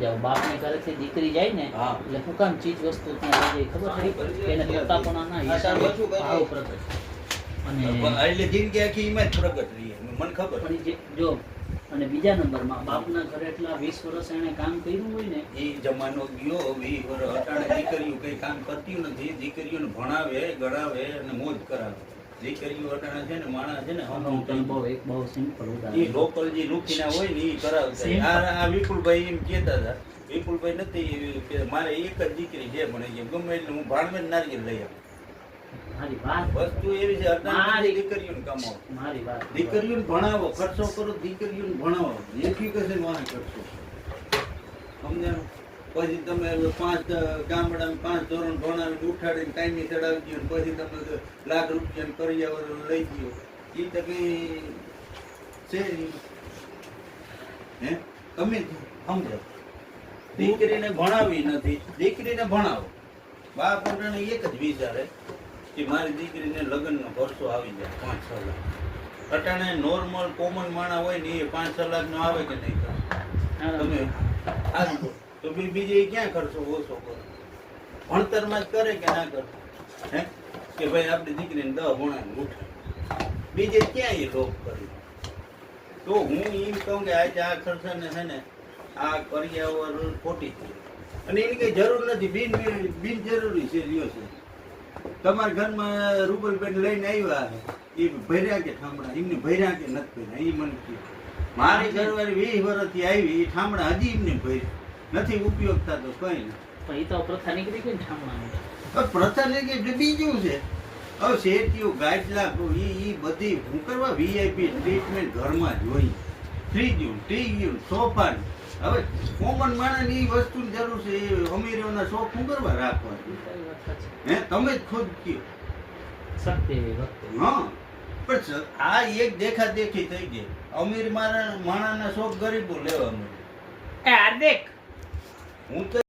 જાવ. બાપની ઘરેથી દીકરી જાય ને એટલે હું કામ ચીજ વસ્તુ ત્યાં લઈ જાય ખબર છે એને પોતાપણાના હિસાબે ભાવ પ્રગટ અને એટલે જિંદગી આખી એમાં જ પ્રગટ રહી મને ખબર. પણ જો અને બીજા નંબરમાં બાપના ઘરે એટલા 20 વર્ષ એને કામ કર્યું હોય ને એ જમાનો ગયો 20 વર્ષ અટાણે દીકરીઓ કઈ કામ કરતી નથી. દીકરીઓને ભણાવે ગણાવે અને મોજ કરાવે. દીકરીઓ અટાણે છે ને માણસ છે ને બહુ સિમ્પલ એ લોકલ જે લુખીના હોય ને એ કરાવતા. આ વિપુલભાઈ એમ કહેતા હતા. વિપુલભાઈ નથી કે મારે એક જ દીકરી છે પણ ગમે એટલે હું ભાણવે નારિયેલ લઈ આવું. મારી વાત વસ્તુ એવી છે અટાણે દીકરીઓને કમાવો. મારી વાત દીકરીઓને ભણાવો ખર્ચો કરો. દીકરીઓને ભણાવો એજ્યુકેશન વાળા ખર્ચો સમજાણું. પછી તમે 5 ગામડામાં 5 ધોરણ ભણાવીને ઉઠાડીને કાયમી ચડાવી દો પછી તમે લાખ રૂપિયા કરિયાવર લઈ ગયો એ તો કઈ છે હે તમે સમજો. દીકરીને ભણાવી નથી. દીકરીને ભણાવો. બાપ અટાણે એક જ વિચારે કે મારી દીકરીને લગ્નનો ખર્ચો આવી જાય 5-6 લાખ. અટાણે નોર્મલ કોમન માણસ હોય ને એ 5-6 લાખ નો આવે કે નહીં તમે આ તો બીજે ક્યાં ખર્ચો ઓછો કરો? ભણતરમાં જ કરે કે ના કરે હે કે ભાઈ આપણી દીકરીને 10 ભણાવીને ઉઠે. બીજે ક્યાં એ લોક કરે? તો હું એમ કહું કે આજે આ ખર્ચાને છે ને આ કરિયાવર ખોટી છે અને એની કઈ જરૂર નથી. બિનજરૂરી છે રહ્યો છે. તમારા ઘરમાં રૂપલબેન લઈને આવ્યા એ ભર્યા કે ઠામડા એમને ભર્યા કે નથી ભર્યા એ મને કહે. મારી ઘરવાળી 20 વર્ષથી આવી એ ઠામડા હજી એમને ભર્યા નથી. ઉપયોગ થતો કઈ નહીં. પણ એ તો પ્રથા નીકળી ગઈ ને ઠામણાની. પ્રથા નીકળી એટલે બીજું છે હવે શેઠીઓ ગાટલા એ બધી હું કરવા વીઆઈપી ટ્રીટમેન્ટ ઘરમાં જ હોય. ત્રીજું ટીવ્યું સોફા હવે કોમન માણસની એ વસ્તુની જરૂર છે. એ અમીરોના શોખ શું કરવા રાખવા હે તમે જ ખુદ કયો સત્ય એવી વસ્તુ. હા પણ આ એક દેખા દેખી થઈ ગઈ. અમીર માણસના શોખ ગરીબો લેવા મળે. હાર્દિક હું તો